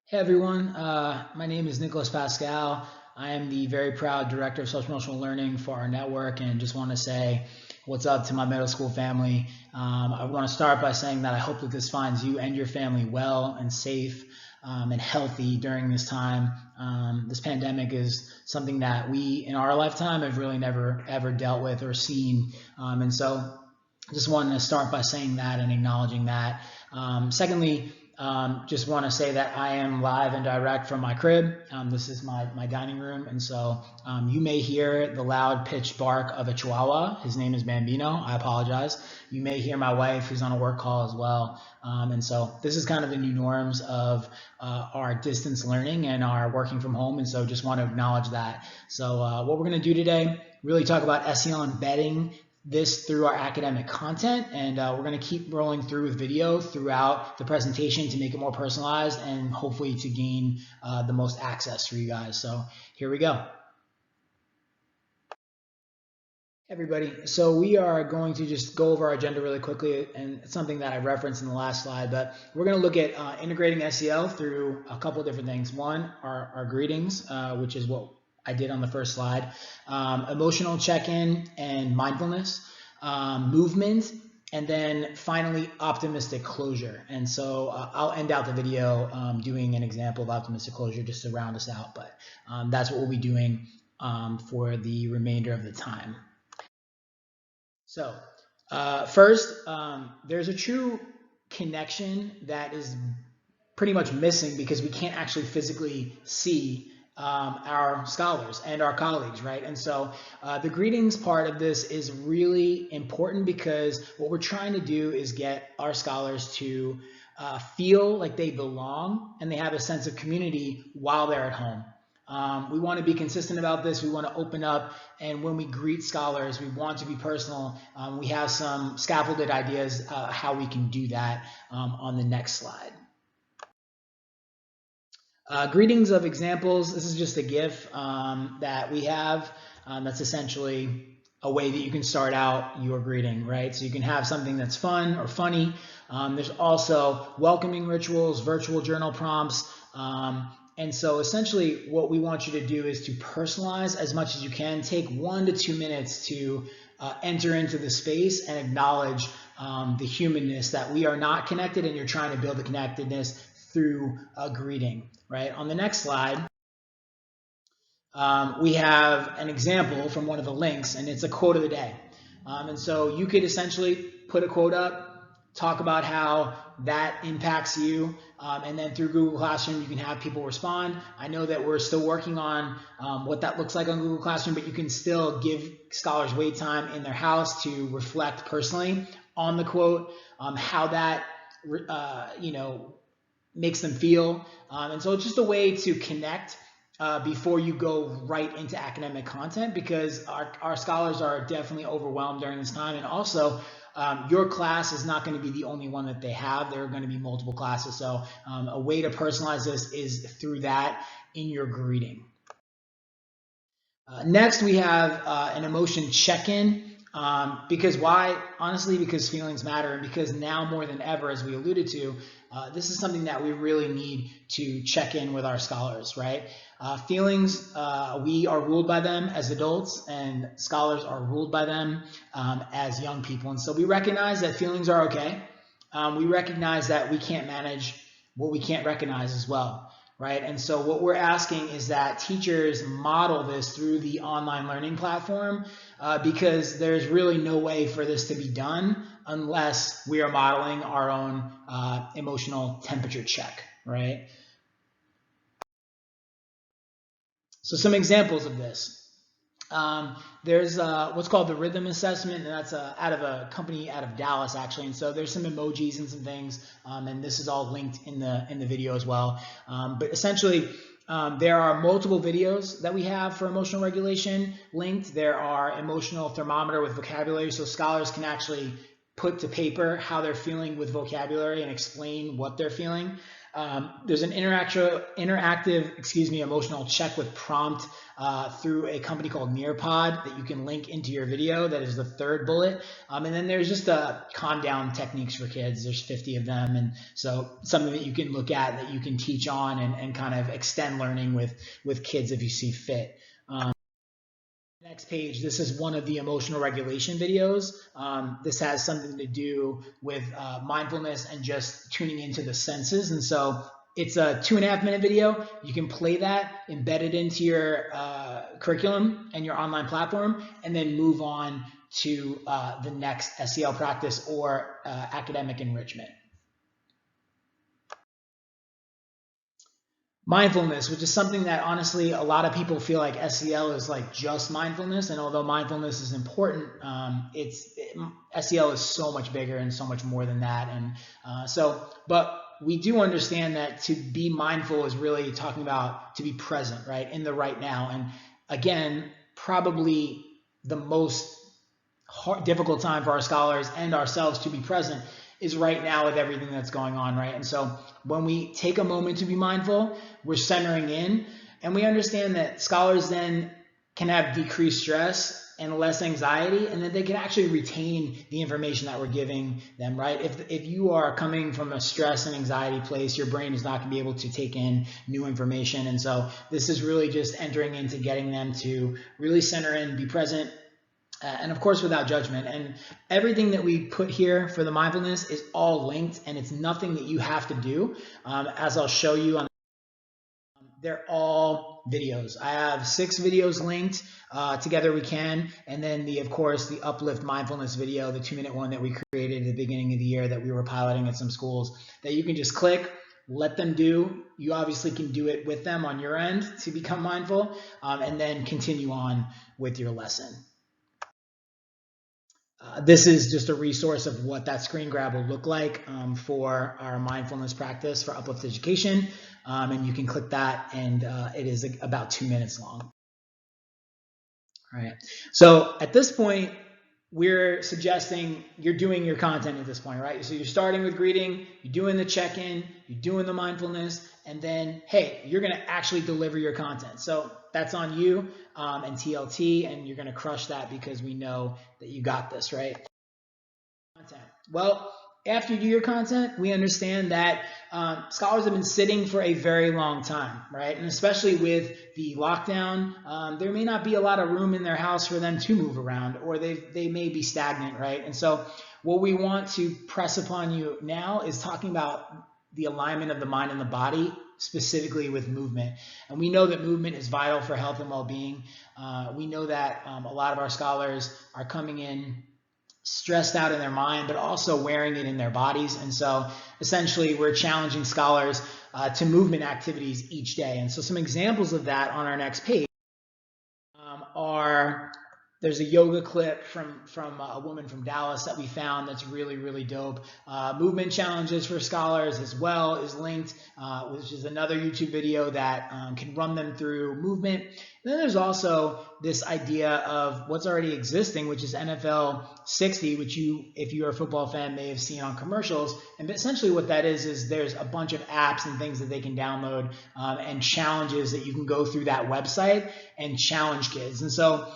Hey everyone, my name is Nicholas Pascale. I am the very proud Director of Social Emotional Learning for our network, and just want to say what's up to my middle school family. I want to start by saying that I hope that this finds you and your family well and safe and healthy during this time. This pandemic is something that we in our lifetime have really never ever dealt with or seen, and so just wanted to start by saying that and acknowledging that. Secondly, just want to say that I am live and direct from my crib. This is my dining room, and so you may hear the loud pitched bark of a chihuahua. His name is Bambino. I apologize. You may hear my wife, who's on a work call as well. And so this is kind of the new norms of our distance learning and our working from home, and so just want to acknowledge that. So what we're going to do today, really talk about SEL embedding this through our academic content, and we're going to keep rolling through with video throughout the presentation to make it more personalized and hopefully to gain the most access for you guys. So here we go. Everybody, so we are going to just go over our agenda really quickly, and it's something that I referenced in the last slide, but we're going to look at integrating SEL through a couple of different things. One, our greetings, which is what I did on the first slide, emotional check-in and mindfulness, movement, and then finally optimistic closure. And so I'll end out the video doing an example of optimistic closure just to round us out, but that's what we'll be doing for the remainder of the time. So first, there's a true connection that is pretty much missing because we can't actually physically see our scholars and our colleagues, right? And so the greetings part of this is really important because what we're trying to do is get our scholars to feel like they belong and they have a sense of community while they're at home. We want to be consistent about this. We want to open up, and when we greet scholars, we want to be personal. We have some scaffolded ideas how we can do that on the next slide. Greetings of examples. This is just a GIF that we have. That's essentially a way that you can start out your greeting, right? So you can have something that's fun or funny. There's also welcoming rituals, virtual journal prompts. And so essentially what we want you to do is to personalize as much as you can. Take 1 to 2 minutes to enter into the space and acknowledge the humanness that we are not connected and you're trying to build the connectedness through a greeting, right? On the next slide, we have an example from one of the links, and it's a quote of the day. And so you could essentially put a quote up, talk about how that impacts you, and then through Google Classroom, you can have people respond. I know that we're still working on what that looks like on Google Classroom, but you can still give scholars wait time in their house to reflect personally on the quote, how that, makes them feel. And so it's just a way to connect before you go right into academic content, because our scholars are definitely overwhelmed during this time. And also, your class is not going to be the only one that they have. There are going to be multiple classes. So a way to personalize this is through that in your greeting. Next, we have an emotion check-in. Because why? Honestly, because feelings matter, and because now more than ever, as we alluded to, this is something that we really need to check in with our scholars, right? Feelings, we are ruled by them as adults, and scholars are ruled by them as young people. And so we recognize that feelings are okay. We recognize that we can't manage what we can't recognize as well, right? And so what we're asking is that teachers model this through the online learning platform, because there's really no way for this to be done unless we are modeling our own emotional temperature check, right? So some examples of this. There's what's called the rhythm assessment, and that's out of a company out of Dallas, actually. And so there's some emojis and some things, and this is all linked in the video as well. But essentially, there are multiple videos that we have for emotional regulation linked. There are emotional thermometer with vocabulary, so scholars can actually put to paper how they're feeling with vocabulary and explain what they're feeling. There's an interactive, emotional check with prompt through a company called Nearpod that you can link into your video. That is the third bullet. And then there's just calm down techniques for kids. There's 50 of them. And so something that you can look at, that you can teach on and kind of extend learning with kids if you see fit. Next page, this is one of the emotional regulation videos. This has something to do with mindfulness and just tuning into the senses. And so it's a 2.5-minute video. You can play that, embed it into your curriculum and your online platform, and then move on to the next SEL practice or academic enrichment. Mindfulness, which is something that honestly a lot of people feel like SEL is like just mindfulness, and although mindfulness is important, SEL is so much bigger and so much more than that. And but we do understand that to be mindful is really talking about to be present, right, in the right now. And again, probably the most difficult time for our scholars and ourselves to be present is right now with everything that's going on, right? And so when we take a moment to be mindful, we're centering in, and we understand that scholars then can have decreased stress and less anxiety, and that they can actually retain the information that we're giving them, right? If you are coming from a stress and anxiety place, your brain is not going to be able to take in new information. And so this is really just entering into getting them to really center in, be present, and of course without judgment. And everything that we put here for the mindfulness is all linked, and it's nothing that you have to do. As I'll show you, they're all videos. I have 6 videos linked. Together we can, and then of course the Uplift mindfulness video, the 2-minute one that we created at the beginning of the year that we were piloting at some schools, that you can just click, let them do. You obviously can do it with them on your end to become mindful, and then continue on with your lesson. This is just a resource of what that screen grab will look like for our mindfulness practice for Uplift Education. And you can click that, and it is about 2 minutes long. All right. So at this point, we're suggesting you're doing your content at this point, right? So you're starting with greeting, you're doing the check-in, you're doing the mindfulness, and then, hey, you're going to actually deliver your content. So that's on you and TLT, and you're going to crush that because we know that you got this, right? Content. Well, after you do your content, we understand that scholars have been sitting for a very long time, right? And especially with the lockdown, there may not be a lot of room in their house for them to move around, or they may be stagnant, right? And so what we want to press upon you now is talking about the alignment of the mind and the body, specifically with movement. And we know that movement is vital for health and well-being. We know that a lot of our scholars are coming in stressed out in their mind, but also wearing it in their bodies. And so essentially we're challenging scholars to movement activities each day. And so some examples of that on our next page are, there's a yoga clip from a woman from Dallas that we found that's really, really dope. Movement challenges for scholars as well is linked, which is another YouTube video that can run them through movement. And then there's also this idea of what's already existing, which is NFL 60, which you, if you're a football fan, may have seen on commercials. And essentially what that is there's a bunch of apps and things that they can download and challenges that you can go through that website and challenge kids. And so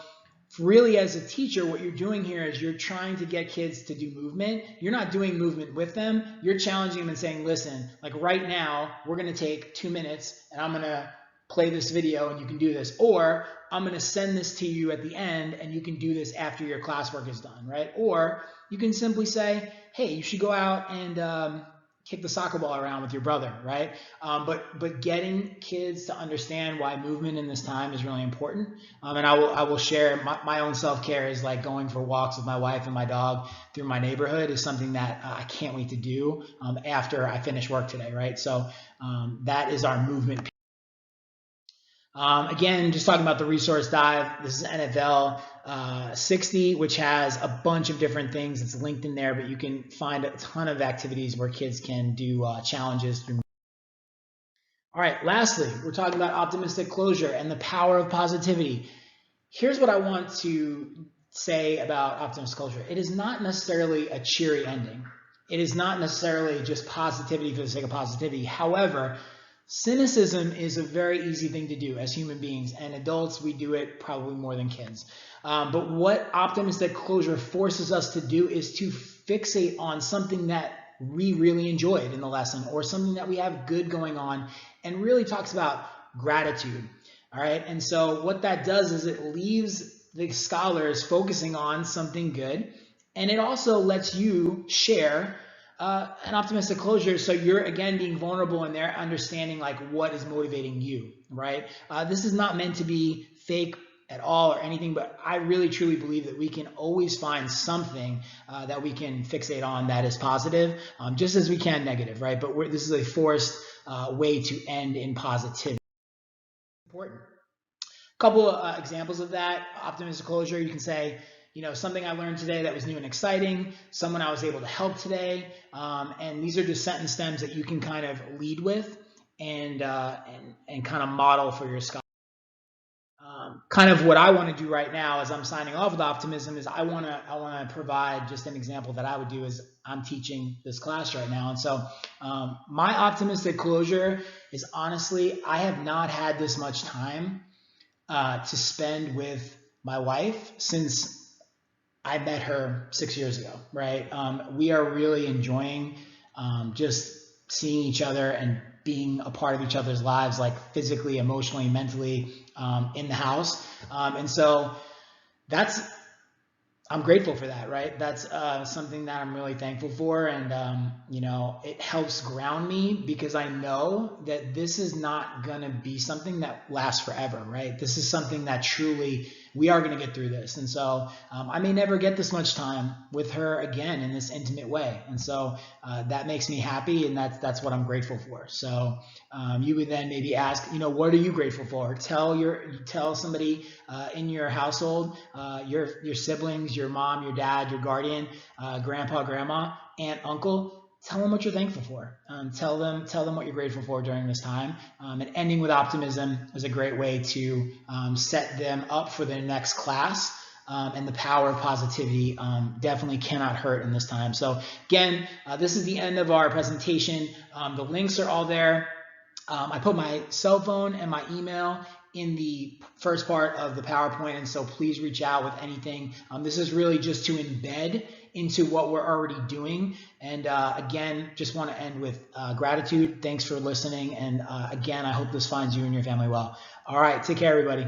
really, as a teacher, what you're doing here is you're trying to get kids to do movement. You're not doing movement with them. You're challenging them and saying, listen, like right now, we're going to take 2 minutes and I'm going to play this video and you can do this. Or I'm going to send this to you at the end and you can do this after your classwork is done, right? Or you can simply say, hey, you should go out and kick the soccer ball around with your brother, right? But getting kids to understand why movement in this time is really important. And I will share my own self-care is like going for walks with my wife and my dog through my neighborhood is something that I can't wait to do after I finish work today, right? So that is our movement. Again, just talking about the resource dive, this is NFL 60, which has a bunch of different things. It's linked in there, but you can find a ton of activities where kids can do challenges through. All right, lastly, we're talking about optimistic closure and the power of positivity. Here's what I want to say about optimistic closure. It is not necessarily a cheery ending, it is not necessarily just positivity for the sake of positivity. However, cynicism is a very easy thing to do as human beings, and adults, we do it probably more than kids. But what optimistic closure forces us to do is to fixate on something that we really enjoyed in the lesson, or something that we have good going on, and really talks about gratitude. All right. And so what that does is it leaves the scholars focusing on something good, and it also lets you share an optimistic closure. So you're again being vulnerable, and they're understanding like what is motivating you, right? This is not meant to be fake at all or anything, but I really truly believe that we can always find something that we can fixate on that is positive, just as we can negative, right? But this is a forced way to end in positivity. Important. A couple of examples of that optimistic closure. You can say, something I learned today that was new and exciting, someone I was able to help today, and these are just sentence stems that you can kind of lead with and kind of model for your scholar. Kind of what I want to do right now as I'm signing off with optimism is I want to provide just an example that I would do as I'm teaching this class right now. And so my optimistic closure is, honestly, I have not had this much time to spend with my wife since I met her 6 years ago, right? We are really enjoying just seeing each other and being a part of each other's lives, like physically, emotionally, mentally, in the house. And so I'm grateful for that, right? That's something that I'm really thankful for. And, it helps ground me, because I know that this is not going to be something that lasts forever, right? This is something that truly we are going to get through this. And so I may never get this much time with her again in this intimate way. And so that makes me happy, and that's what I'm grateful for. So you would then maybe ask, what are you grateful for? Tell somebody in your household, your siblings, your mom, your dad, your guardian, grandpa, grandma, aunt, uncle. Tell them what you're thankful for. Tell them what you're grateful for during this time. And ending with optimism is a great way to set them up for their next class. And the power of positivity definitely cannot hurt in this time. So again, this is the end of our presentation. The links are all there. I put my cell phone and my email in the first part of the PowerPoint, and so please reach out with anything. This is really just to embed into what we're already doing. And again, just want to end with gratitude. Thanks for listening. And again, I hope this finds you and your family well. All right, take care, everybody.